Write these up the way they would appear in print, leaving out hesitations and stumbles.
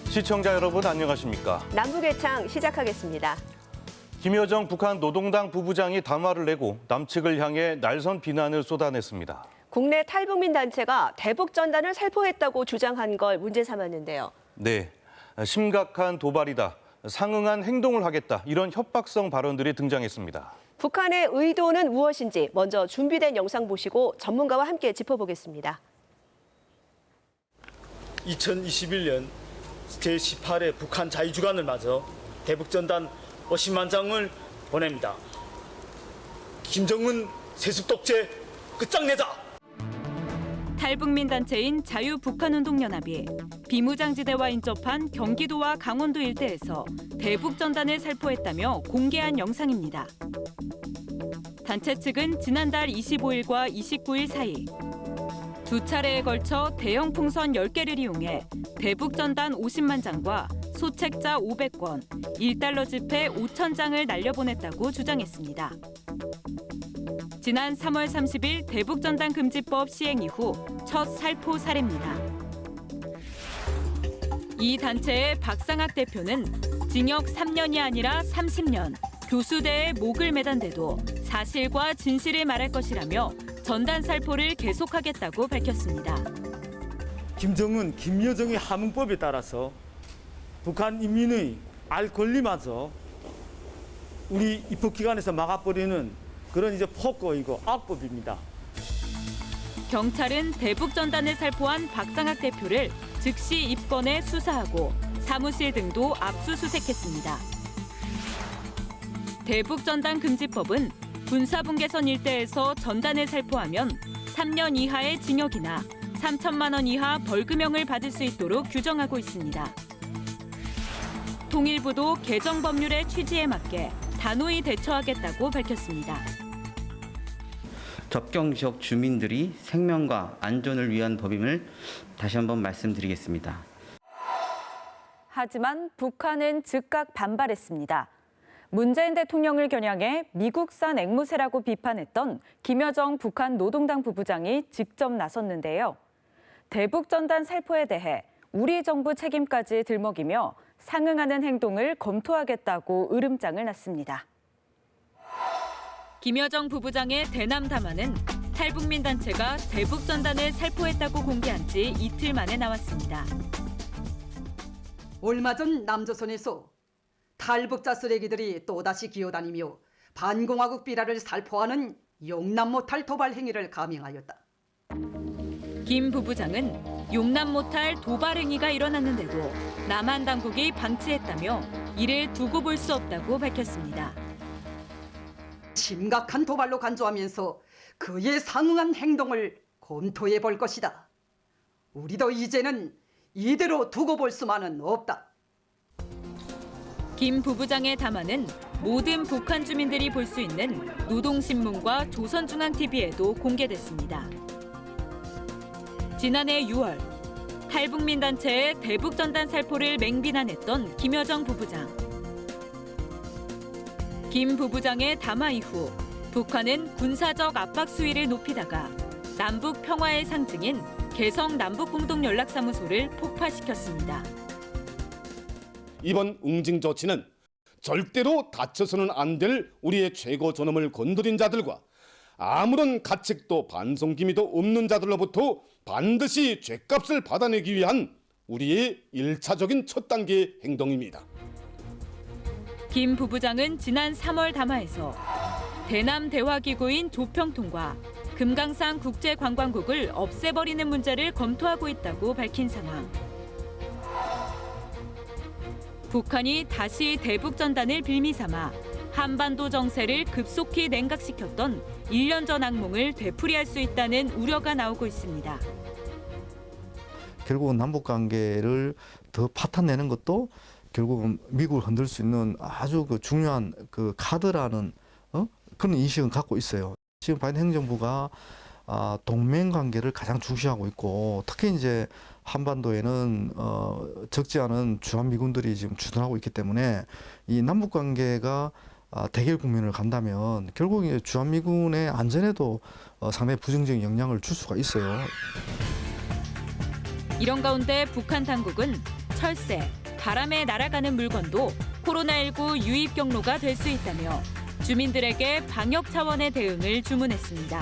시청자 여러분 안녕하십니까? 남북의 창 시작하겠습니다. 김여정 북한 노동당 부부장이 담화를 내고 남측을 향해 날선 비난을 쏟아냈습니다. 국내 탈북민 단체가 대북 전단을 살포했다고 주장한 걸 문제 삼았는데요. 네, 심각한 도발이다. 상응한 행동을 하겠다. 이런 협박성 발언들이 등장했습니다. 북한의 의도는 무엇인지 먼저 준비된 영상 보시고 전문가와 함께 짚어보겠습니다. 2021년 제18회 북한 자유주간을 맞아 대북전단 50만 장을 보냅니다. 김정은 세습독재 끝장내자! 탈북민 단체인 자유북한운동연합이 비무장지대와 인접한 경기도와 강원도 일대에서 대북전단을 살포했다며 공개한 영상입니다. 단체 측은 지난달 25일과 29일 사이 두 차례에 걸쳐 대형 풍선 10개를 이용해 대북전단 50만 장과 소책자 500권, 1달러 지폐 5,000장을 날려보냈다고 주장했습니다. 지난 3월 30일 대북전단 금지법 시행 이후 첫 살포 사례입니다. 이 단체의 박상학 대표는 징역 3년이 아니라 30년, 교수대에 목을 매단 데도 사실과 진실을 말할 것이라며 전단 살포를 계속하겠다고 밝혔습니다. 김정은, 김여정의 하문법에 따라서 북한 인민의 알 권리마저 우리 입국기관에서 막아버리는 그런 폭거이고 악법입니다. 경찰은 대북전단을 살포한 박상학 대표를 즉시 입건해 수사하고 사무실 등도 압수수색했습니다. 대북전단 금지법은 군사분계선 일대에서 전단을 살포하면 3년 이하의 징역이나 3천만 원 이하 벌금형을 받을 수 있도록 규정하고 있습니다. 통일부도 개정 법률의 취지에 맞게 단호히 대처하겠다고 밝혔습니다. 접경 지역 주민들이 생명과 안전을 위한 법임을 다시 한번 말씀드리겠습니다. 하지만 북한은 즉각 반발했습니다. 문재인 대통령을 겨냥해 미국산 앵무새라고 비판했던 김여정 북한 노동당 부부장이 직접 나섰는데요. 대북전단 살포에 대해 우리 정부 책임까지 들먹이며 상응하는 행동을 검토하겠다고 으름장을 놨습니다. 김여정 부부장의 대남 담화는 탈북민 단체가 대북전단을 살포했다고 공개한 지 이틀 만에 나왔습니다. 얼마 전 남조선에서 탈북자 쓰레기들이 또다시 기어다니며 반공화국 비라를 살포하는 용납 못할 도발 행위를 감행하였다. 김 부부장은 용납 못할 도발 행위가 일어났는데도 남한 당국이 방치했다며 이를 두고 볼 수 없다고 밝혔습니다. 심각한 도발로 간주하면서 그에 상응한 행동을 검토해 볼 것이다. 우리도 이제는 이대로 두고 볼 수만은 없다. 김 부부장의 담화는 모든 북한 주민들이 볼 수 있는 노동신문과 조선중앙TV에도 공개됐습니다. 지난해 6월 탈북민 단체의 대북전단 살포를 맹비난했던 김여정 부부장. 김 부부장의 담화 이후 북한은 군사적 압박 수위를 높이다가 남북 평화의 상징인 개성 남북공동연락사무소를 폭파시켰습니다. 이번 응징 조치는 절대로 다쳐서는 안 될 우리의 최고 존엄을 건드린 자들과 아무런 가책도 반성기미도 없는 자들로부터 반드시 죗값을 받아내기 위한 우리의 1차적인 첫 단계 행동입니다. 김 부부장은 지난 3월 담화에서 대남 대화기구인 조평통과 금강산 국제관광국을 없애버리는 문제를 검토하고 있다고 밝힌 상황. 북한이 다시 대북전단을 빌미삼아 한반도 정세를 급속히 냉각시켰던 1년 전 악몽을 되풀이할 수 있다는 우려가 나오고 있습니다. 결국은 남북관계를 더 파탄내는 것도 결국은 미국을 흔들 수 있는 아주 중요한 카드라는 그런 인식은 갖고 있어요. 지금 바이든 행정부가 동맹 관계를 가장 중시하고 있고 특히 이제 한반도에는 적지 않은 주한미군들이 지금 주둔하고 있기 때문에 이 남북 관계가 대결 국면을 간다면 결국 주한미군의 안전에도 상당히 부정적인 영향을 줄 수가 있어요. 이런 가운데 북한 당국은 철새, 바람에 날아가는 물건도 코로나19 유입 경로가 될 수 있다며 주민들에게 방역 차원의 대응을 주문했습니다.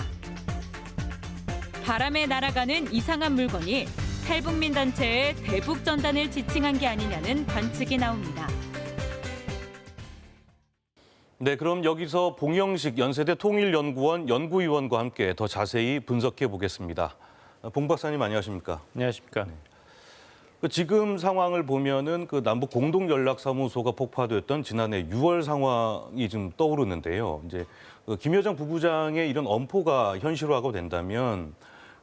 바람에 날아가는 이상한 물건이 탈북민 단체의 대북 전단을 지칭한 게 아니냐는 관측이 나옵니다. 네, 그럼 여기서 봉영식 연세대 통일연구원 연구위원과 함께 더 자세히 분석해 보겠습니다. 봉 박사님 안녕하십니까? 안녕하십니까? 네. 지금 상황을 보면은 그 남북 공동연락사무소가 폭파됐던 지난해 6월 상황이 좀 떠오르는데요. 이제 김여정 부부장의 이런 엄포가 현실화가 된다면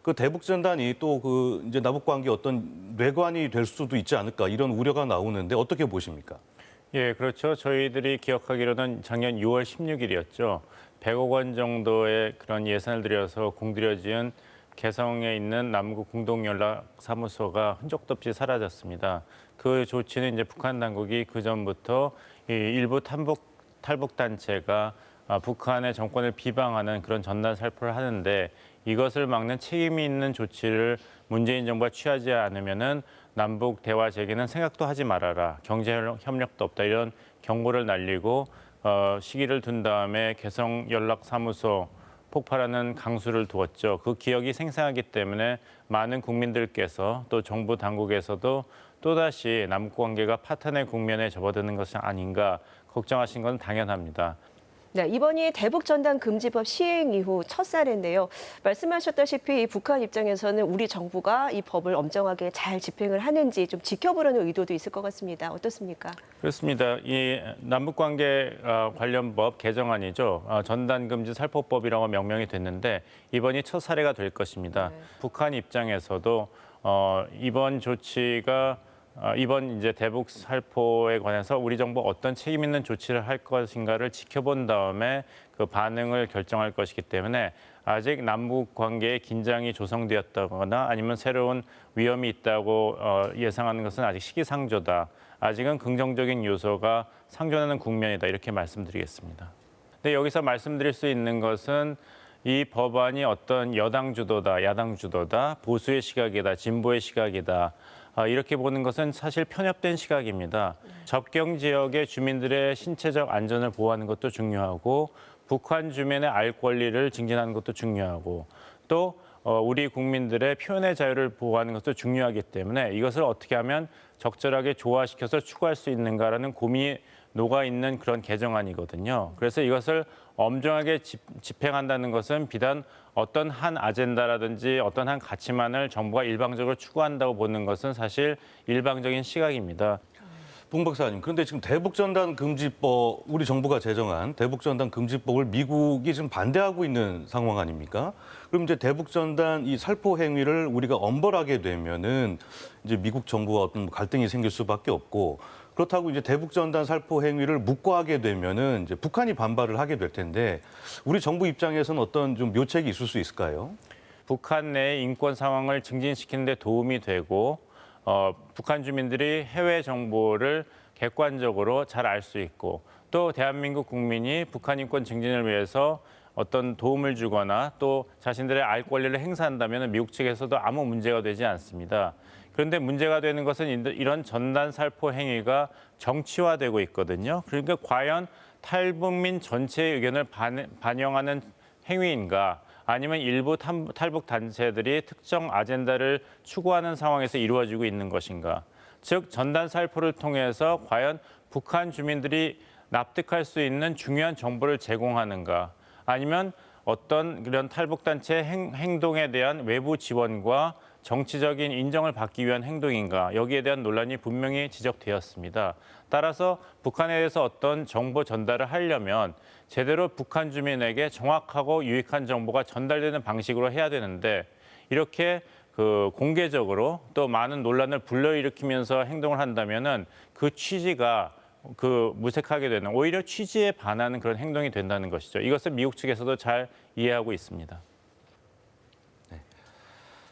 그 대북전단이 또 그 이제 남북 관계 어떤 뇌관이 될 수도 있지 않을까 이런 우려가 나오는데 어떻게 보십니까? 예, 그렇죠. 저희들이 기억하기로는 작년 6월 16일이었죠. 100억 원 정도의 그런 예산을 들여서 공들여 지은 개성에 있는 남북 공동연락사무소가 흔적도 없이 사라졌습니다. 그 조치는 이제 북한 당국이 그 전부터 일부 탈북 단체가 북한의 정권을 비방하는 그런 전단 살포를 하는데 이것을 막는 책임이 있는 조치를 문재인 정부가 취하지 않으면은 남북 대화 재개는 생각도 하지 말아라. 경제 협력도 없다. 이런 경고를 날리고 시기를 둔 다음에 개성 연락사무소 폭발하는 강수를 두었죠. 그 기억이 생생하기 때문에 많은 국민들께서 또 정부 당국에서도 또다시 남북 관계가 파탄의 국면에 접어드는 것이 아닌가 걱정하신 건 당연합니다. 네, 이번이 대북전단금지법 시행 이후 첫 사례인데요. 말씀하셨다시피 북한 입장에서는 우리 정부가 이 법을 엄정하게 잘 집행을 하는지 좀 지켜보려는 의도도 있을 것 같습니다. 어떻습니까? 그렇습니다. 이 남북관계 관련 법 개정안이죠. 전단금지 살포법이라고 명명이 됐는데 이번이 첫 사례가 될 것입니다. 네. 북한 입장에서도 이번 조치가 이번 이제 대북 살포에 관해서 우리 정부 어떤 책임 있는 조치를 할 것인가를 지켜본 다음에 그 반응을 결정할 것이기 때문에 아직 남북 관계에 긴장이 조성되었다거나 아니면 새로운 위험이 있다고 예상하는 것은 아직 시기상조다. 아직은 긍정적인 요소가 상존하는 국면이다. 이렇게 말씀드리겠습니다. 근데 여기서 말씀드릴 수 있는 것은 이 법안이 어떤 여당 주도다, 야당 주도다, 보수의 시각이다, 진보의 시각이다. 이렇게 보는 것은 사실 편협된 시각입니다. 접경 지역의 주민들의 신체적 안전을 보호하는 것도 중요하고 북한 주민의 알 권리를 증진하는 것도 중요하고 또 우리 국민들의 표현의 자유를 보호하는 것도 중요하기 때문에 이것을 어떻게 하면 적절하게 조화시켜서 추구할 수 있는가라는 고민이 녹아있는 그런 개정안이거든요. 그래서 이것을 엄정하게 집행한다는 것은 비단 어떤 한 아젠다라든지 어떤 한 가치만을 정부가 일방적으로 추구한다고 보는 것은 사실 일방적인 시각입니다. 봉 박사님, 그런데 지금 대북전단 금지법, 우리 정부가 제정한 대북전단 금지법을 미국이 지금 반대하고 있는 상황 아닙니까? 그럼 이제 대북전단 이 살포 행위를 우리가 엄벌하게 되면은 이제 미국 정부와 어떤 갈등이 생길 수밖에 없고 그렇다고 이제 대북전단 살포 행위를 묵과하게 되면은 이제 북한이 반발을 하게 될 텐데 우리 정부 입장에서는 어떤 좀 묘책이 있을 수 있을까요? 북한 내 인권 상황을 증진시키는 데 도움이 되고 북한 주민들이 해외 정보를 객관적으로 잘 알 수 있고 또 대한민국 국민이 북한 인권 증진을 위해서 어떤 도움을 주거나 또 자신들의 알 권리를 행사한다면 미국 측에서도 아무 문제가 되지 않습니다. 그런데 문제가 되는 것은 이런 전단 살포 행위가 정치화되고 있거든요. 그러니까 과연 탈북민 전체의 의견을 반영하는 행위인가 아니면 일부 탈북 단체들이 특정 아젠다를 추구하는 상황에서 이루어지고 있는 것인가. 즉 전단 살포를 통해서 과연 북한 주민들이 납득할 수 있는 중요한 정보를 제공하는가 아니면 어떤 그런 탈북 단체의 행동에 대한 외부 지원과 정치적인 인정을 받기 위한 행동인가 여기에 대한 논란이 분명히 지적되었습니다. 따라서 북한에 대해서 어떤 정보 전달을 하려면 제대로 북한 주민에게 정확하고 유익한 정보가 전달되는 방식으로 해야 되는데 이렇게 공개적으로 또 많은 논란을 불러일으키면서 행동을 한다면은 그 취지가 무색하게 되는 오히려 취지에 반하는 그런 행동이 된다는 것이죠. 이것을 미국 측에서도 잘 이해하고 있습니다.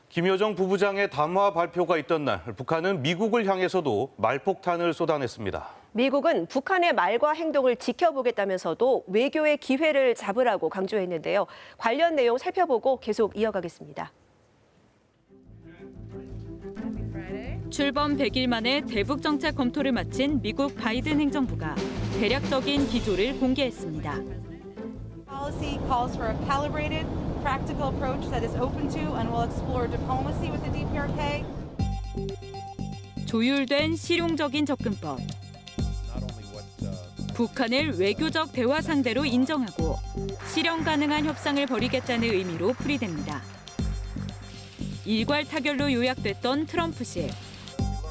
김여정 부부장의 담화 발표가 있던 날 북한은 미국을 향해서도 말폭탄을 쏟아냈습니다. 미국은 북한의 말과 행동을 지켜보겠다면서도 외교의 기회를 잡으라고 강조했는데요. 관련 내용 살펴보고 계속 이어가겠습니다. 출범 100일 만에 대북 정책 검토를 마친 미국 바이든 행정부가 대략적인 기조를 공개했습니다. Policy calls for a calibrated, practical approach that is open to and will explore diplomacy with the DPRK. 조율된 실용적인 접근법. 북한을 외교적 대화 상대로 인정하고 실현 가능한 협상을 벌이겠다는 의미로 풀이됩니다. 일괄 타결로 요약됐던 트럼프식,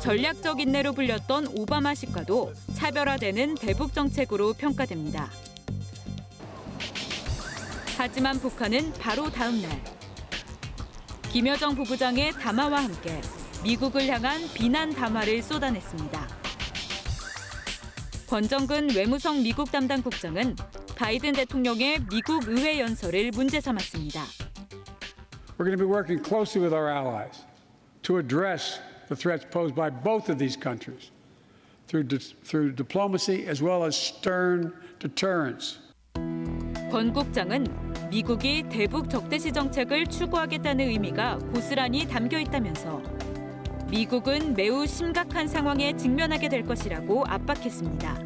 전략적 인내로 불렸던 오바마식과도 차별화되는 대북 정책으로 평가됩니다. 하지만 북한은 바로 다음 날 김여정 부부장의 담화와 함께 미국을 향한 비난 담화를 쏟아냈습니다. 권정근 외무성 미국 담당 국장은 바이든 대통령의 미국 의회 연설을 문제 삼았습니다. We're going to be working closely with our allies to address the threats posed by both of these countries through diplomacy as well as stern deterrence. 권 국장은 미국이 대북 적대시 정책을 추구하겠다는 의미가 고스란히 담겨 있다면서 미국은 매우 심각한 상황에 직면하게 될 것이라고 압박했습니다.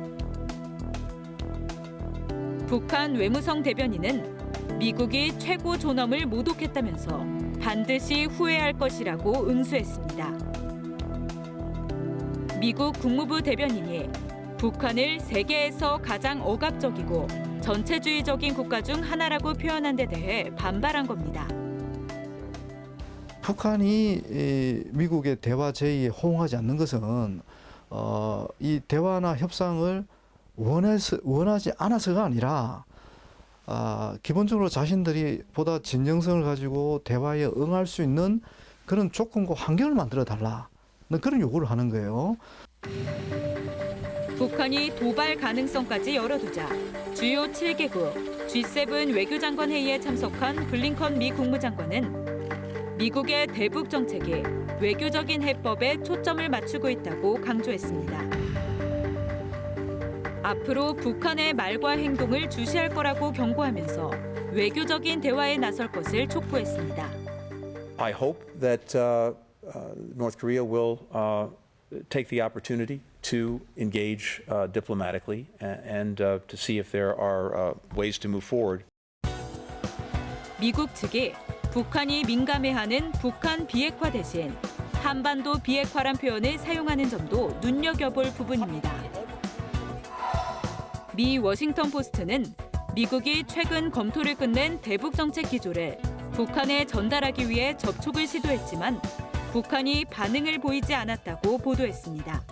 북한 외무성 대변인은 미국이 최고 존엄을 모독했다면서 반드시 후회할 것이라고 응수했습니다. 미국 국무부 대변인이 북한을 세계에서 가장 억압적이고 전체주의적인 국가 중 하나라고 표현한 데 대해 반발한 겁니다. 북한이 미국의 대화 제의에 호응하지 않는 것은 이 대화나 협상을 원하지 않아서가 아니라 기본적으로 자신들이 보다 진정성을 가지고 대화에 응할 수 있는 그런 조건과 환경을 만들어 달라는 그런 요구를 하는 거예요. 북한이 도발 가능성까지 열어두자 주요 7개국 G7 외교장관 회의에 참석한 블링컨 미 국무장관은 미국의 대북 정책이 외교적인 해법에 초점을 맞추고 있다고 강조했습니다. 앞으로 북한의 말과 행동을 주시할 거라고 경고하면서 외교적인 대화에 나설 것을 촉구했습니다. I hope that North Korea will take the opportunity to engage diplomatically and to see if there are ways to move forward. 미국 측이 북한이 민감해하는 북한 비핵화 대신 한반도 비핵화란 표현을 사용하는 점도 눈여겨볼 부분입니다. 미 워싱턴 포스트는 미국이 최근 검토를 끝낸 대북 정책 기조를 북한에 전달하기 위해 접촉을 시도했지만 북한이 반응을 보이지 않았다고 보도했습니다.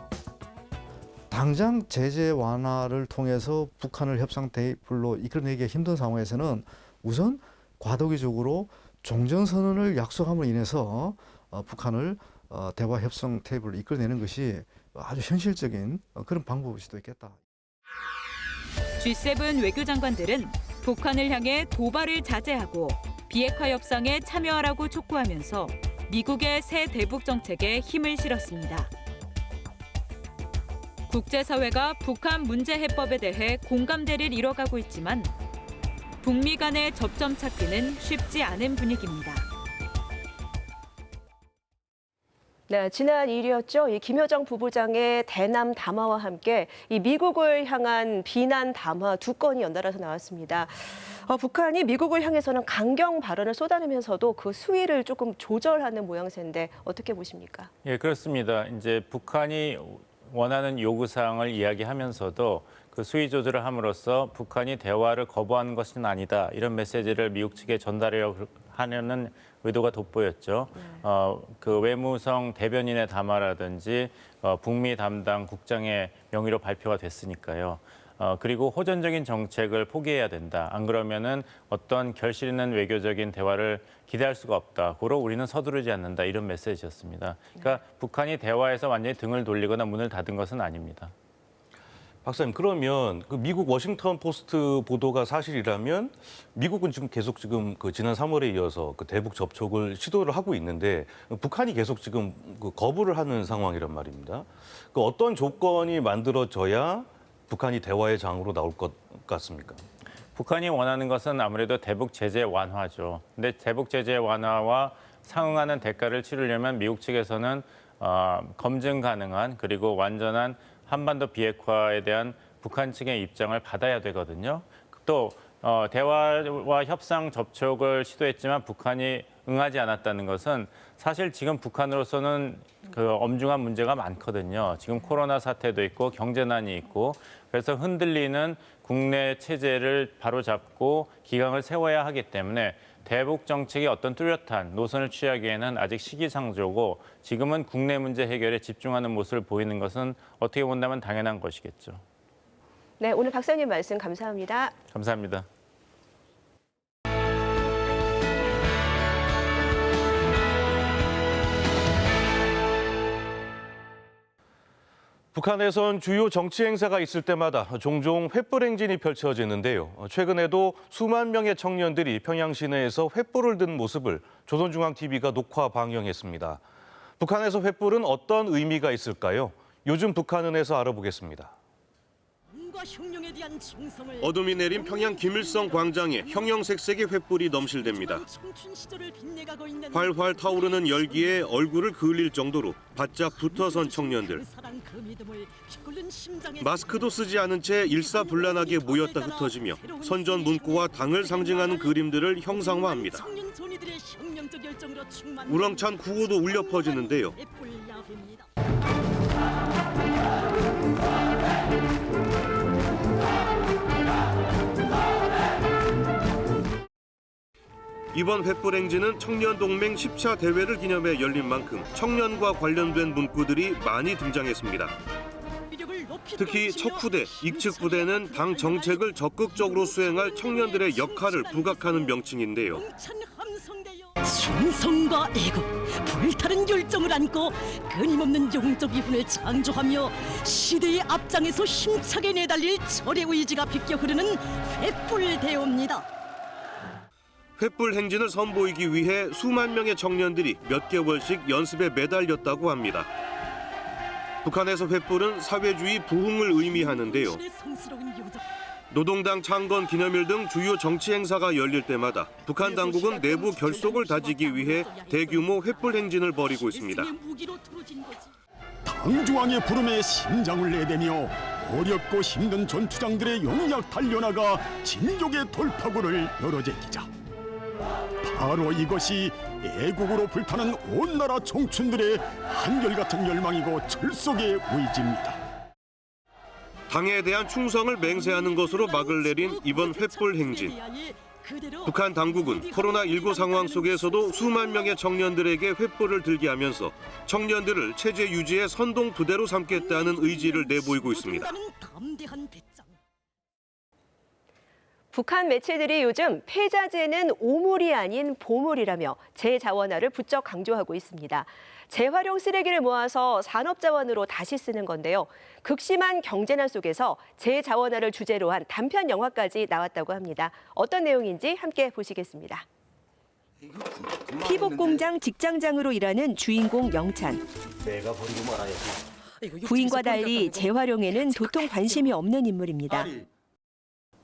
당장 제재 완화를 통해서 북한을 협상 테이블로 이끌어내기 힘든 상황에서는 우선 과도기적으로 종전선언을 약속함으로 인해서 북한을 대화 협상 테이블로 이끌어내는 것이 아주 현실적인 그런 방법일 수도 있겠다. G7 외교장관들은 북한을 향해 도발을 자제하고 비핵화 협상에 참여하라고 촉구하면서 미국의 새 대북 정책에 힘을 실었습니다. 국제사회가 북한 문제 해법에 대해 공감대를 이뤄가고 있지만 북미 간의 접점 찾기는 쉽지 않은 분위기입니다. 네, 지난 일이었죠. 이 김여정 부부장의 대남 담화와 함께 이 미국을 향한 비난 담화 2건이 연달아서 나왔습니다. 북한이 미국을 향해서는 강경 발언을 쏟아내면서도 그 수위를 조금 조절하는 모양새인데 어떻게 보십니까? 예, 그렇습니다. 이제 북한이 원하는 요구사항을 이야기하면서도 그 수위 조절을 함으로써 북한이 대화를 거부하는 것은 아니다. 이런 메시지를 미국 측에 전달하려는 의도가 돋보였죠. 그 외무성 대변인의 담화라든지 북미 담당 국장의 명의로 발표가 됐으니까요. 그리고 호전적인 정책을 포기해야 된다. 안 그러면은 어떤 결실 있는 외교적인 대화를 기대할 수가 없다. 고로 우리는 서두르지 않는다. 이런 메시지였습니다. 그러니까 북한이 대화에서 완전히 등을 돌리거나 문을 닫은 것은 아닙니다. 박사님, 그러면 그 미국 워싱턴 포스트 보도가 사실이라면 미국은 계속 그 지난 3월에 이어서 그 대북 접촉을 시도를 하고 있는데 북한이 계속 지금 그 거부를 하는 상황이란 말입니다. 그 어떤 조건이 만들어져야 북한이 대화의 장으로 나올 것 같습니까? 북한이 원하는 것은 아무래도 대북 제재 완화죠. 근데 대북 제재 완화와 상응하는 대가를 치르려면 미국 측에서는 검증 가능한 그리고 완전한 한반도 비핵화에 대한 북한 측의 입장을 받아야 되거든요. 또 대화와 협상 접촉을 시도했지만 북한이 응하지 않았다는 것은 사실 지금 북한으로서는 그 엄중한 문제가 많거든요. 지금 코로나 사태도 있고 경제난이 있고 그래서 흔들리는 국내 체제를 바로잡고 기강을 세워야 하기 때문에 대북 정책의 어떤 뚜렷한 노선을 취하기에는 아직 시기상조고 지금은 국내 문제 해결에 집중하는 모습을 보이는 것은 어떻게 본다면 당연한 것이겠죠. 네, 오늘 박사님 말씀 감사합니다. 감사합니다. 북한에선 주요 정치 행사가 있을 때마다 종종 횃불 행진이 펼쳐지는데요. 최근에도 수만 명의 청년들이 평양 시내에서 횃불을 든 모습을 조선중앙TV가 녹화 방영했습니다. 북한에서 횃불은 어떤 의미가 있을까요? 요즘 북한은에서 알아보겠습니다. 어둠이 내린 평양 김일성 광장에 형형색색의 횃불이 넘실댑니다. 활활 타오르는 열기에 얼굴을 그을릴 정도로 바짝 붙어선 청년들. 마스크도 쓰지 않은 채 일사불란하게 모였다 흩어지며 선전 문구와 당을 상징하는 그림들을 형상화합니다. 우렁찬 구호도 울려 퍼지는데요. 이번 횃불 행진은 청년동맹 10차 대회를 기념해 열린 만큼 청년과 관련된 문구들이 많이 등장했습니다. 특히 척후대, 익측부대는 당 정책을 적극적으로 수행할 청년들의 역할을 부각하는 명칭인데요. 충성과 애국, 불타는 열정을 안고 끊임없는 영적 이훈을 창조하며 시대의 앞장에서 힘차게 내달릴 절의 의지가 비껴 흐르는 횃불 대회입니다. 횃불 행진을 선보이기 위해 수만 명의 청년들이 몇 개월씩 연습에 매달렸다고 합니다. 북한에서 횃불은 사회주의 부흥을 의미하는데요. 노동당 창건 기념일 등 주요 정치 행사가 열릴 때마다 북한 당국은 내부 결속을 다지기 위해 대규모 횃불 행진을 벌이고 있습니다. 당중앙의 부름에 심장을 내대며 어렵고 힘든 전투장들의 용약 달려나가 진족의 돌파구를 열어제기자. 바로 이것이 애국으로 불타는 온 나라 청춘들의 한결같은 열망이고 철석의 의지입니다. 당에 대한 충성을 맹세하는 것으로 막을 내린 이번 횃불 행진. 북한 당국은 코로나19 상황 속에서도 수만 명의 청년들에게 횃불을 들게 하면서 청년들을 체제 유지의 선동 부대로 삼겠다는 의지를 내보이고 있습니다. 북한 매체들이 요즘 폐자재는 오물이 아닌 보물이라며 재자원화를 부쩍 강조하고 있습니다. 재활용 쓰레기를 모아서 산업자원으로 다시 쓰는 건데요. 극심한 경제난 속에서 재자원화를 주제로 한 단편 영화까지 나왔다고 합니다. 어떤 내용인지 함께 보시겠습니다. 피복 공장 직장장으로 일하는 주인공 영찬. 내가 버리고 말아야지. 부인과 달리 재활용에는 도통 관심이 없는 인물입니다.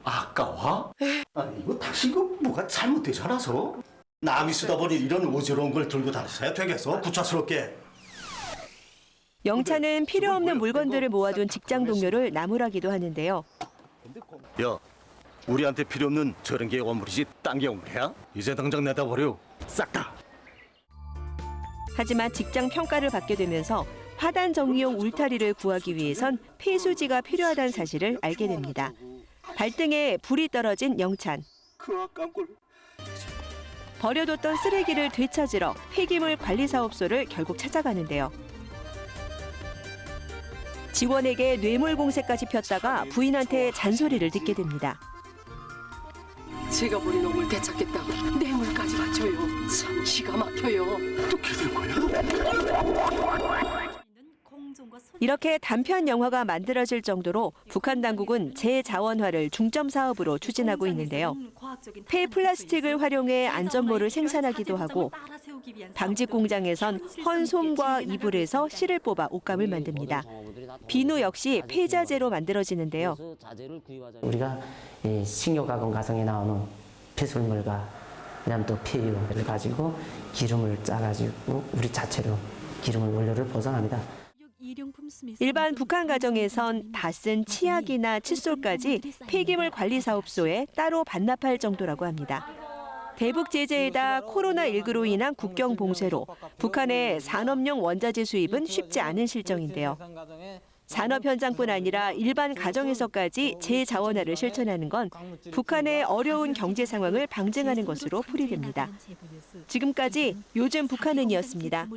아까워? 아니 이거 당신 이거 뭐가 잘못되지 않아서? 남이 쓰다 버린 이런 어지러운 걸 들고 다니셔야 되겠어? 구차스럽게. 영찬은 필요 없는 물건들을 모아둔 직장 동료를 나무라기도 하는데요. 야, 우리한테 필요 없는 저런 게 원물이지 딴 게 원물이야? 이제 당장 내다 버려. 싹 다. 하지만 직장 평가를 받게 되면서 화단 정리용 울타리를 구하기 위해선 폐수지가 필요하다는 사실을 알게 됩니다. 발등에 불이 떨어진 영찬. 버려뒀던 쓰레기를 되찾으러 폐기물 관리사업소를 결국 찾아가는데요. 직원에게 뇌물 공세까지 폈다가 부인한테 잔소리를 듣게 됩니다. 제가 버린 놈을 되찾겠다고 뇌물까지 바쳐요. 참 기가 막혀요. 어떻게 된 거야? 이렇게 단편 영화가 만들어질 정도로 북한 당국은 재자원화를 중점 사업으로 추진하고 있는데요. 폐플라스틱을 활용해 안전모를 생산하기도 하고 방직 공장에선 헌솜과 이불에서 실을 뽑아 옷감을 만듭니다. 비누 역시 폐자재로 만들어지는데요. 우리가 이 식료가공 과정에 나오는 폐설물과 그다음 또 폐유를 가지고 기름을 짜가지고 우리 자체로 기름의 원료를 보장합니다. 일반 북한 가정에선 다 쓴 치약이나 칫솔까지 폐기물 관리 사업소에 따로 반납할 정도라고 합니다. 대북 제재에다 코로나19로 인한 국경 봉쇄로 북한의 산업용 원자재 수입은 쉽지 않은 실정인데요. 산업 현장뿐 아니라 일반 가정에서까지 재자원화를 실천하는 건 북한의 어려운 경제 상황을 방증하는 것으로 풀이됩니다. 지금까지 요즘 북한은이었습니다.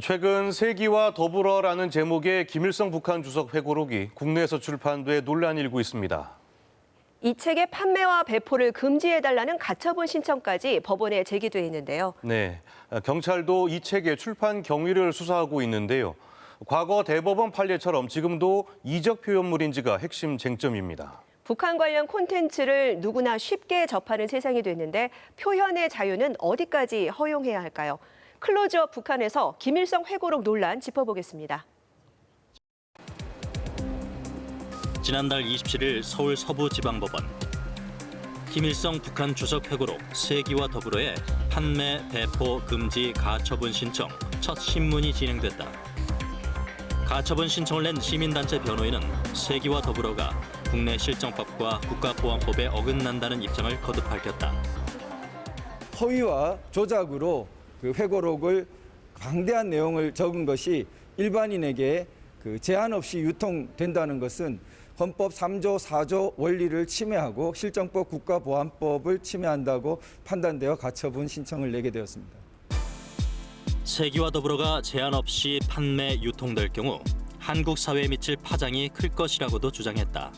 최근 세기와 더불어라는 제목의 김일성 북한 주석 회고록이 국내에서 출판돼 논란이 일고 있습니다. 이 책의 판매와 배포를 금지해달라는 가처분 신청까지 법원에 제기돼 있는데요. 네, 경찰도 이 책의 출판 경위를 수사하고 있는데요. 과거 대법원 판례처럼 지금도 이적 표현물인지가 핵심 쟁점입니다. 북한 관련 콘텐츠를 누구나 쉽게 접하는 세상이 됐는데 표현의 자유는 어디까지 허용해야 할까요? 클로즈업 북한에서 김일성 회고록 논란 짚어보겠습니다. 지난달 27일 서울 서부지방법원. 김일성 북한 주석 회고록 세기와 더불어의 판매, 배포, 금지, 가처분 신청 첫 신문이 진행됐다. 가처분 신청을 낸 시민단체 변호인은 세기와 더불어가 국내 실정법과 국가보안법에 어긋난다는 입장을 거듭 밝혔다. 허위와 조작으로 그 회고록을 방대한 내용을 적은 것이 일반인에게 제한 없이 유통된다는 것은 헌법 3조 4조 원리를 침해하고 실정법 국가보안법을 침해한다고 판단되어 가처분 신청을 내게 되었습니다. 세기와 더불어가 제한 없이 판매, 유통될 경우 한국 사회에 미칠 파장이 클 것이라고도 주장했다.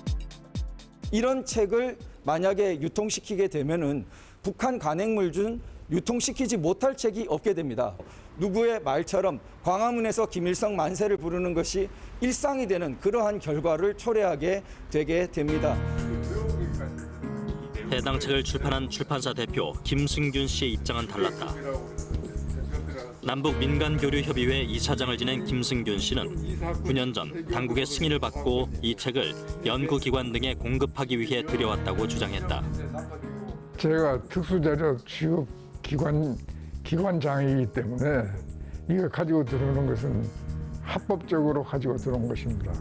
이런 책을 만약에 유통시키게 되면은 북한 간행물 중 유통시키지 못할 책이 없게 됩니다. 누구의 말처럼 광화문에서 김일성 만세를 부르는 것이 일상이 되는 그러한 결과를 초래하게 되게 됩니다. 해당 책을 출판한 출판사 대표 김승균 씨의 입장은 달랐다. 남북민간교류협의회 이사장을 지낸 김승균 씨는 9년 전 당국의 승인을 받고 이 책을 연구기관 등에 공급하기 위해 들여왔다고 주장했다. 제가 특수자료 취급 기관장이기 때문에 이거 가지고 들어오는 것은 합법적으로 가지고 들어온 것입니다.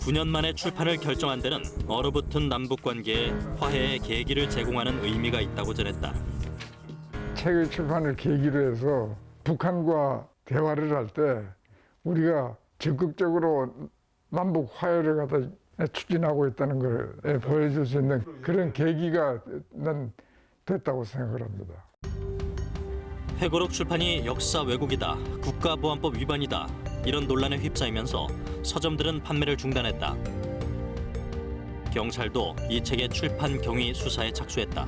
9년 만에 출판을 결정한 데는 얼어붙은 남북관계에 화해의 계기를 제공하는 의미가 있다고 전했다. 책의 출판을 계기로 해서 북한과 대화를 할 때 우리가 적극적으로 남북 화해를 갖다 추진하고 있다는 걸 보여줄 수 있는 그런 계기가 난 됐다고 생각을 합니다. 회고록 출판이 역사 왜곡이다, 국가보안법 위반이다 이런 논란에 휩싸이면서 서점들은 판매를 중단했다. 경찰도 이 책의 출판 경위 수사에 착수했다.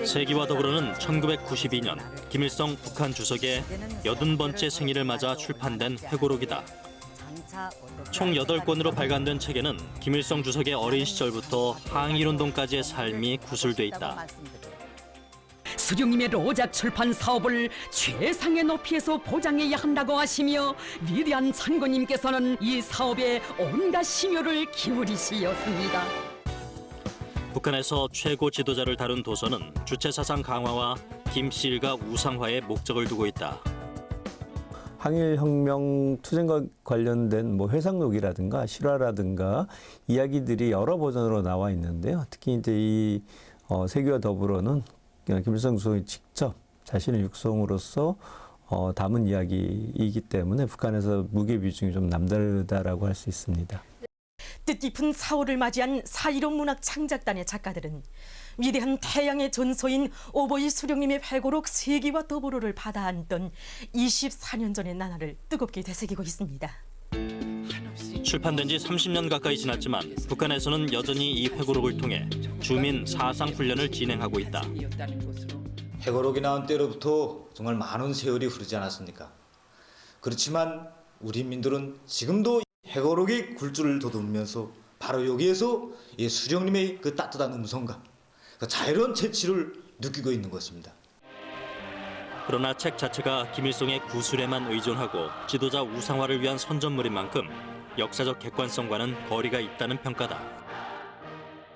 세기와 더불어는 1992년 김일성 북한 주석의 80번째 생일을 맞아 출판된 회고록이다. 총 8권으로 발간된 책에는 김일성 주석의 어린 시절부터 항일운동까지의 삶이 구술돼 있다. 수령님의 로작 출판 사업을 최상의 높이에서 보장해야 한다고 하시며 위대한 선고님께서는 이 사업에 온갖 심혈을 기울이시었습니다. 북한에서 최고 지도자를 다룬 도서는 주체사상 강화와 김씨 일가 우상화에 목적을 두고 있다. 항일혁명 투쟁과 관련된 회상록이라든가 실화라든가 이야기들이 여러 버전으로 나와 있는데요. 특히 이제 이 세기와 더불어는 김일성 주석이 직접 자신의 육성으로서 담은 이야기이기 때문에 북한에서 무게 비중이 좀 남다르다라고 할 수 있습니다. 뜻깊은 4.5를 맞이한 4.15 문학 창작단의 작가들은 위대한 태양의 전서인 오보이 수령님의 회고록 세기와 더불어를 받아 안던 24년 전의 나날을 뜨겁게 되새기고 있습니다. 출판된 지 30년 가까이 지났지만 북한에서는 여전히 이 회고록을 통해 주민 사상훈련을 진행하고 있다. 회고록이 나온 때로부터 정말 많은 세월이 흐르지 않았습니까? 그렇지만 우리 민들은 지금도 회고록이 굴줄을 돋우면서 바로 여기에서 이 수령님의 그 따뜻한 음성과 그 자유로운 재치를 느끼고 있는 것입니다. 그러나 책 자체가 김일성의 구술에만 의존하고 지도자 우상화를 위한 선전물인 만큼 역사적 객관성과는 거리가 있다는 평가다.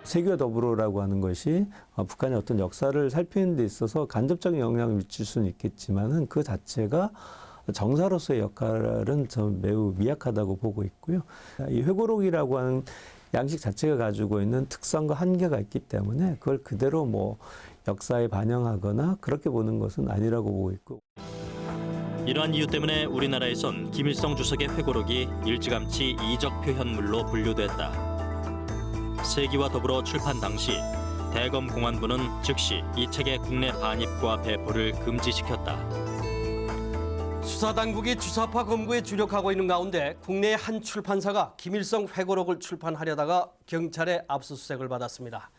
세계와 더불어라고 하는 것이 북한의 어떤 역사를 살피는 데 있어서 간접적인 영향을 미칠 수는 있겠지만은 그 자체가 정사로서의 역할은 좀 매우 미약하다고 보고 있고요. 이 회고록이라고 하는 양식 자체가 가지고 있는 특성과 한계가 있기 때문에 그걸 그대로 뭐 역사에 반영하거나 그렇게 보는 것은 아니라고 보고 있고. 이러한 이유 때문에 우리나라에선 김일성 주석의 회고록이 일찌감치 이적 표현물로 분류됐다. 세기와 더불어 출판 당시 대검 공안부는 즉시 이 책의 국내 반입과 배포를 금지시켰다. 수사당국이 주사파 검거에 주력하고 있는 가운데 국내의 한 출판사가 김일성 회고록을 출판하려다가 경찰의 압수수색을 받았습니다.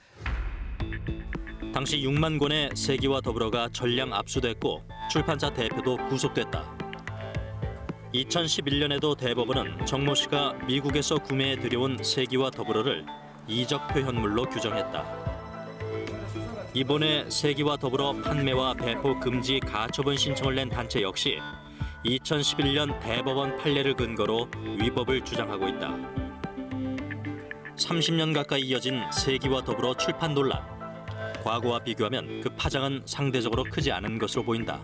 당시 6만 권의 세기와 더불어가 전량 압수됐고 출판사 대표도 구속됐다. 2011년에도 대법원은 정모 씨가 미국에서 구매해 들여온 세기와 더불어를 이적 표현물로 규정했다. 이번에 세기와 더불어 판매와 배포 금지 가처분 신청을 낸 단체 역시 2011년 대법원 판례를 근거로 위법을 주장하고 있다. 30년 가까이 이어진 세기와 더불어 출판 논란. 과거와 비교하면 그 파장은 상대적으로 크지 않은 것으로 보인다.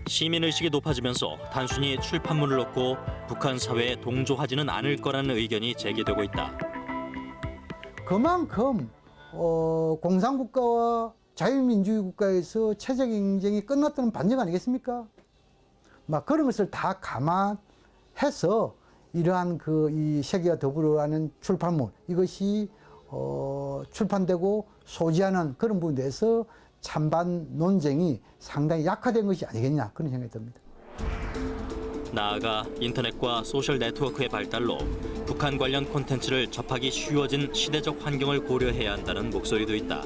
시민의식이 높아지면서 단순히 출판물을 놓고 북한 사회에 동조하지는 않을 거라는 의견이 제기되고 있다. 그만큼 공산국가와 자유민주주의 국가에서 체제 경쟁이 끝났다는 반증 아니겠습니까? 막 그런 것을 다 감안해서 이러한 이 세계와 더불어라는 출판물 이것이 출판되고 소지하는 그런 부분에 대해서 찬반 논쟁이 상당히 약화된 것이 아니겠냐 그런 생각이 듭니다. 나아가 인터넷과 소셜 네트워크의 발달로 북한 관련 콘텐츠를 접하기 쉬워진 시대적 환경을 고려해야 한다는 목소리도 있다.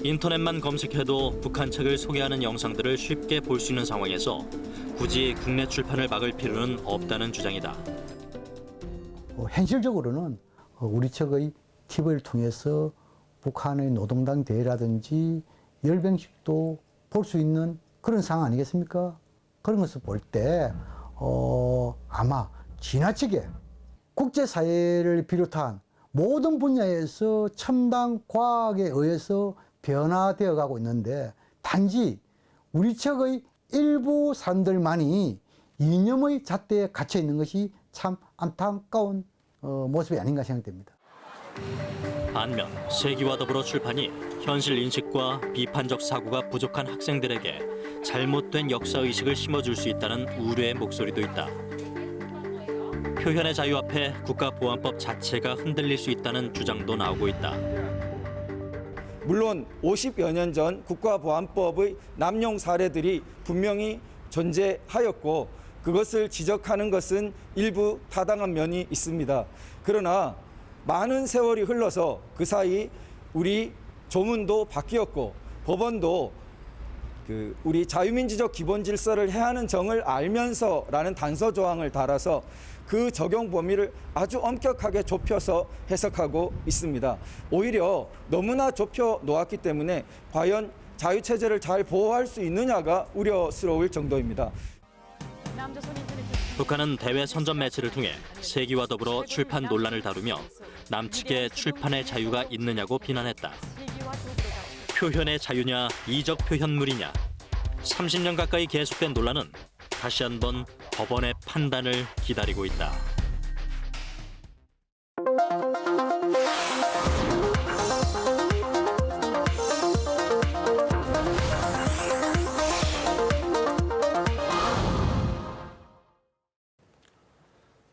인터넷만 검색해도 북한 책을 소개하는 영상들을 쉽게 볼 수 있는 상황에서 굳이 국내 출판을 막을 필요는 없다는 주장이다. 현실적으로는 우리 책의 TV를 통해서 북한의 노동당 대회라든지 열병식도 볼 수 있는 그런 상황 아니겠습니까? 그런 것을 볼 때 아마 지나치게 국제사회를 비롯한 모든 분야에서 첨단 과학에 의해서 변화되어 가고 있는데 단지 우리 책의 일부 사람들만이 이념의 잣대에 갇혀 있는 것이 참 안타까운 모습이 아닌가 생각됩니다. 반면 세기와 더불어 출판이 현실 인식과 비판적 사고가 부족한 학생들에게 잘못된 역사의식을 심어줄 수 있다는 우려의 목소리도 있다. 표현의 자유 앞에 국가보안법 자체가 흔들릴 수 있다는 주장도 나오고 있다. 물론 50여 년 전 국가보안법의 남용 사례들이 분명히 존재하였고 그것을 지적하는 것은 일부 타당한 면이 있습니다. 그러나 많은 세월이 흘러서 그 사이 우리 조문도 바뀌었고 법원도 우리 자유민주적 기본 질서를 해하는 정을 알면서라는 단서 조항을 달아서 그 적용 범위를 아주 엄격하게 좁혀서 해석하고 있습니다. 오히려 너무나 좁혀 놓았기 때문에 과연 자유체제를 잘 보호할 수 있느냐가 우려스러울 정도입니다. 북한은 대외 선전 매체를 통해 세기와 더불어 출판 논란을 다루며 남측의 출판의 자유가 있느냐고 비난했다. 표현의 자유냐 이적 표현물이냐 30년 가까이 계속된 논란은 다시 한번 법원의 판단을 기다리고 있다.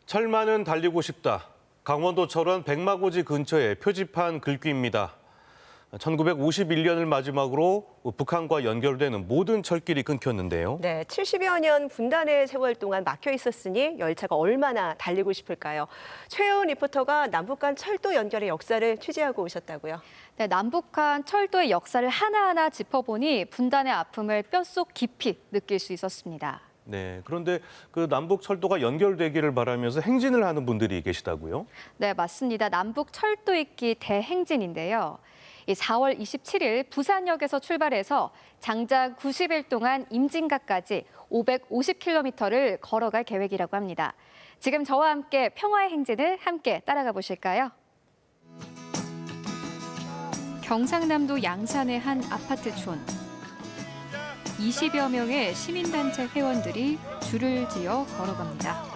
철만은 달리고 싶다. 강원도 철원 백마고지 근처에 표지판 글귀입니다. 1951년을 마지막으로 북한과 연결되는 모든 철길이 끊겼는데요. 네, 70여 년 분단의 세월 동안 막혀 있었으니 열차가 얼마나 달리고 싶을까요? 최혜원 리포터가 남북 간 철도 연결의 역사를 취재하고 오셨다고요. 네, 남북한 철도의 역사를 하나하나 짚어보니 분단의 아픔을 뼛속 깊이 느낄 수 있었습니다. 네, 그런데 그 남북 철도가 연결되기를 바라면서 행진을 하는 분들이 계시다고요? 네, 맞습니다. 남북 철도 잇기 대행진인데요. 4월 27일 부산역에서 출발해서 장장 90일 동안 임진각까지 550km를 걸어갈 계획이라고 합니다. 지금 저와 함께 평화의 행진을 함께 따라가 보실까요? 경상남도 양산의 한 아파트촌. 20여 명의 시민단체 회원들이 줄을 지어 걸어갑니다.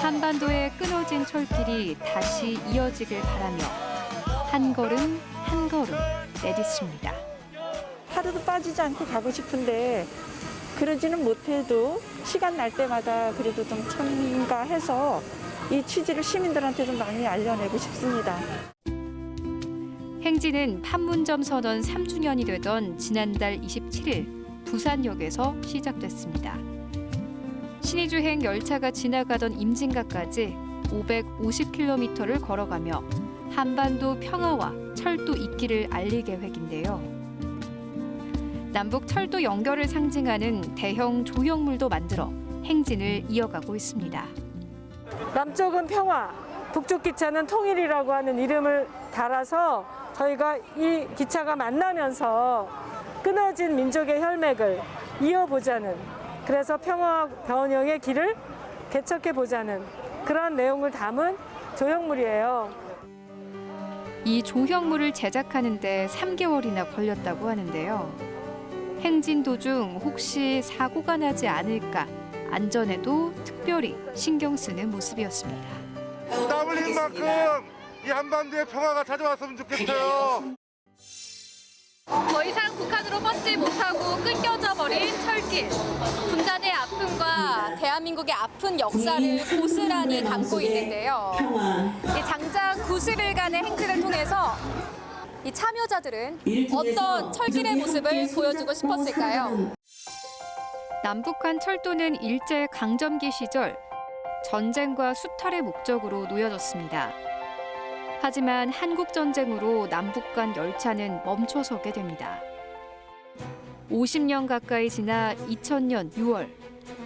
한반도의 끊어진 철길이 다시 이어지길 바라며 한 걸음 한 걸음 내딛습니다. 하루도 빠지지 않고 가고 싶은데 그러지는 못해도 시간 날 때마다 그래도 좀 참가해서 이 취지를 시민들한테 좀 많이 알려내고 싶습니다. 행진은 판문점 선언 3주년이 되던 지난달 27일 부산역에서 시작됐습니다. 신의주행 열차가 지나가던 임진각까지 550km를 걸어가며 한반도 평화와 철도 있기를 알릴 계획인데요. 남북 철도 연결을 상징하는 대형 조형물도 만들어 행진을 이어가고 있습니다. 남쪽은 평화, 북쪽 기차는 통일이라고 하는 이름을 달아서 저희가 이 기차가 만나면서 끊어진 민족의 혈맥을 이어보자는, 그래서 평화 번영의 길을 개척해보자는 그런 내용을 담은 조형물이에요. 이 조형물을 제작하는 데 3개월이나 걸렸다고 하는데요. 행진 도중 혹시 사고가 나지 않을까 안전에도 특별히 신경 쓰는 모습이었습니다. 땀 흘린 만큼 이 한반도에 평화가 찾아왔으면 좋겠어요. 더 이상 북한으로 뻗지 못하고 끊겨져 버린 철길. 분단의 아픔과 대한민국의 아픈 역사를 고스란히 담고 있는데요. 이 장장 90일간의 행진을 통해서 이 참여자들은 어떤 철길의 모습을 보여주고 싶었을까요? 남북한 철도는 일제 강점기 시절 전쟁과 수탈의 목적으로 놓여졌습니다. 하지만 한국전쟁으로 남북 간 열차는 멈춰서게 됩니다. 50년 가까이 지나 2000년 6월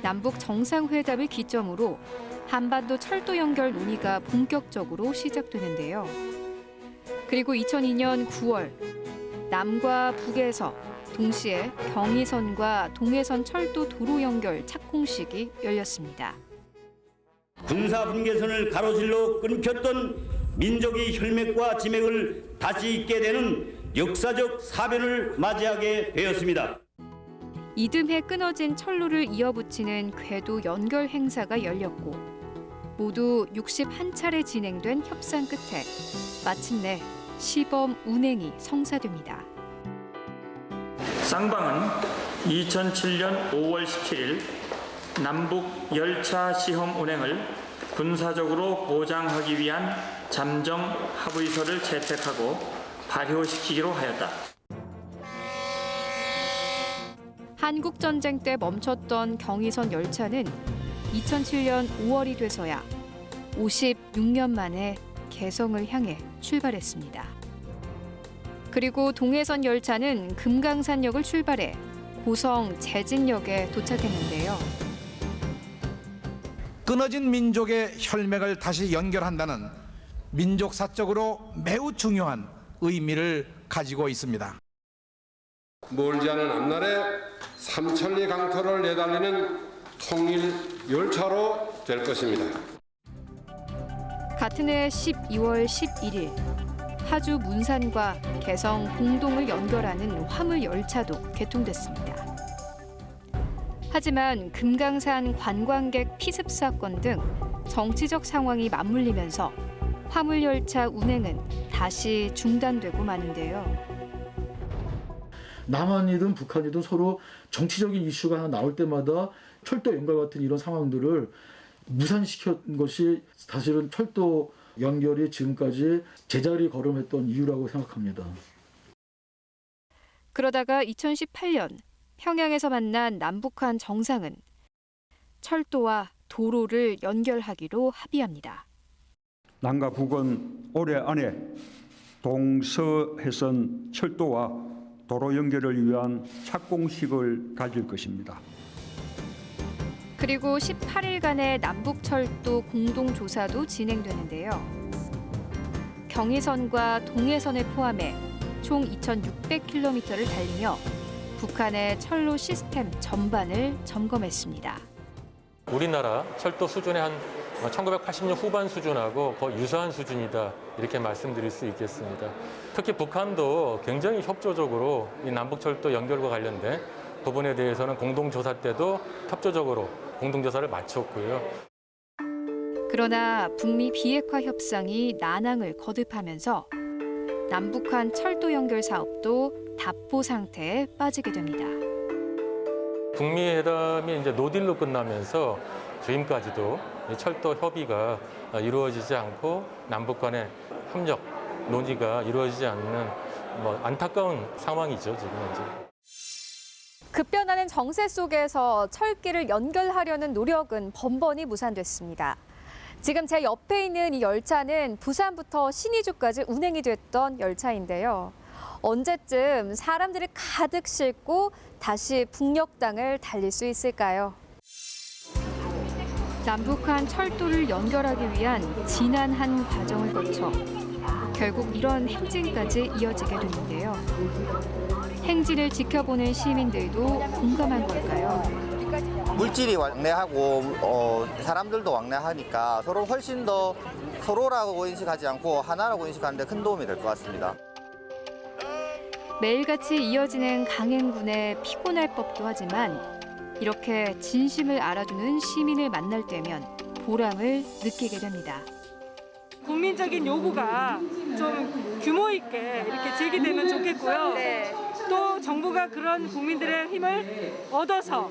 남북 정상회담을 기점으로 한반도 철도 연결 논의가 본격적으로 시작되는데요. 그리고 2002년 9월 남과 북에서 동시에 경의선과 동해선 철도 도로 연결 착공식이 열렸습니다. 군사 분계선을 가로질러 끊겼던 민족의 혈맥과 지맥을 다시 잇게 되는 역사적 사변을 맞이하게 되었습니다. 이듬해 끊어진 철로를 이어붙이는 궤도 연결 행사가 열렸고 모두 61차례 진행된 협상 끝에 마침내 시범 운행이 성사됩니다. 쌍방은 2007년 5월 17일 남북 열차 시험 운행을 군사적으로 보장하기 위한 잠정 합의서를 채택하고 발효시키기로 하였다. 한국전쟁 때 멈췄던 경의선 열차는 2007년 5월이 돼서야 56년 만에 개성을 향해 출발했습니다. 그리고 동해선 열차는 금강산역을 출발해 고성 제진역에 도착했는데요. 끊어진 민족의 혈맥을 다시 연결한다는 민족사적으로 매우 중요한 의미를 가지고 있습니다. 멀지 않은 앞날에 삼천리 강터를 내달리는 통일 열차로 될 것입니다. 같은 해 12월 11일 파주 문산과 개성 공동을 연결하는 화물 열차도 개통됐습니다. 하지만 금강산 관광객 피습 사건 등 정치적 상황이 맞물리면서 화물 열차 운행은 다시 중단되고 마는데요. 남한이든 북한이든 서로 정치적인 이슈가 하나 나올 때마다 철도 연결 같은 이런 상황들을 무산시킨 것이 사실은 철도 연결이 지금까지 제자리 걸음했던 이유라고 생각합니다. 그러다가 2018년 평양에서 만난 남북한 정상은 철도와 도로를 연결하기로 합의합니다. 남과 북은 올해 안에 동서해선 철도와 도로 연결을 위한 착공식을 가질 것입니다. 그리고 18일간의 남북철도 공동조사도 진행되는데요. 경의선과 동해선을 포함해 총 2,600km를 달리며 북한의 철로 시스템 전반을 점검했습니다. 우리나라 철도 수준의 한 1980년 후반 수준하고 거의 유사한 수준이다 이렇게 말씀드릴 수 있겠습니다. 특히 북한도 굉장히 협조적으로 이 남북철도 연결과 관련된 부분에 대해서는 공동조사 때도 협조적으로 공동조사를 마쳤고요. 그러나 북미 비핵화 협상이 난항을 거듭하면서 남북한 철도 연결 사업도 답보 상태에 빠지게 됩니다. 북미 회담이 이제 노딜로 끝나면서 지금까지도 철도 협의가 이루어지지 않고 남북 간의 협력 논의가 이루어지지 않는 안타까운 상황이죠, 지금 현재. 급변하는 정세 속에서 철길을 연결하려는 노력은 번번이 무산됐습니다. 지금 제 옆에 있는 이 열차는 부산부터 신의주까지 운행이 됐던 열차인데요. 언제쯤 사람들을 가득 싣고 다시 북녘 땅을 달릴 수 있을까요? 남북한 철도를 연결하기 위한 지난한 과정을 거쳐 결국 이런 행진까지 이어지게 됐는데요. 행진을 지켜보는 시민들도 공감한 걸까요? 물질이 왕래하고 사람들도 왕래하니까 서로 훨씬 더 서로라고 인식하지 않고 하나라고 인식하는 데 큰 도움이 될 것 같습니다. 매일같이 이어지는 강행군에 피곤할 법도 하지만 이렇게 진심을 알아주는 시민을 만날 때면 보람을 느끼게 됩니다. 국민적인 요구가 좀 규모 있게 이렇게 제기되면 좋겠고요. 또 정부가 그런 국민들의 힘을 얻어서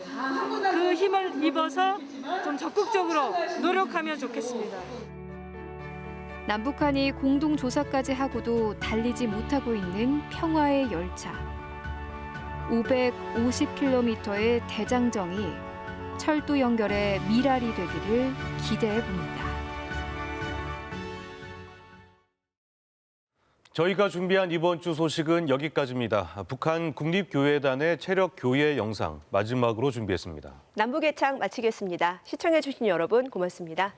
그 힘을 입어서 좀 적극적으로 노력하면 좋겠습니다. 남북한이 공동조사까지 하고도 달리지 못하고 있는 평화의 열차. 550km의 대장정이 철도 연결의 미랄이 되기를 기대해 봅니다. 저희가 준비한 이번 주 소식은 여기까지입니다. 북한 국립교회단의 체력 교예 영상 마지막으로 준비했습니다. 남북의 창 마치겠습니다. 시청해주신 여러분 고맙습니다.